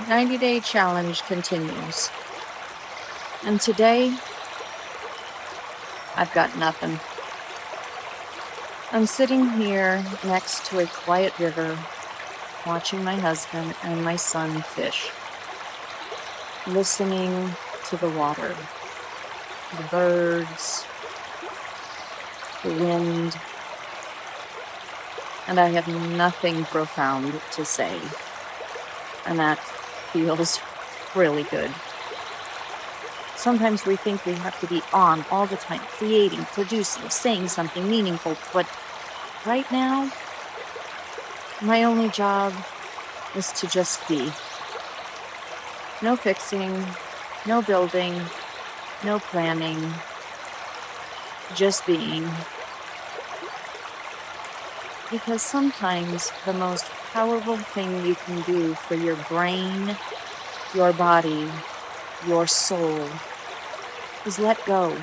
90-day challenge continues. And today, I've got nothing. I'm sitting here next to a quiet river, watching my husband and my son fish, listening to the water, the birds, the wind, and I have nothing profound to say. And that feels really good. Sometimes we think we have to be on all the time, creating, producing, saying something meaningful, but right now, my only job is to just be. No fixing, no building, no planning, just being. Because sometimes the most powerful thing you can do for your brain, your body, your soul is let go.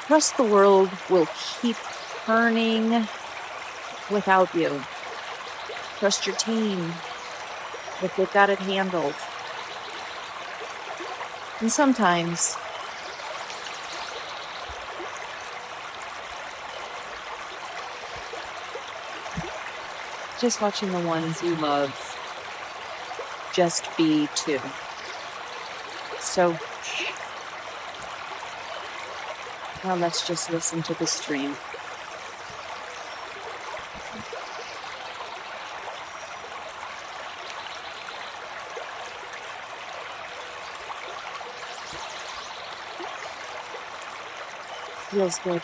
Trust the world will keep turning without you. Trust your team if they've got it handled. And sometimes just watching the ones you love just be too. So now let's just listen to the stream. Feels good.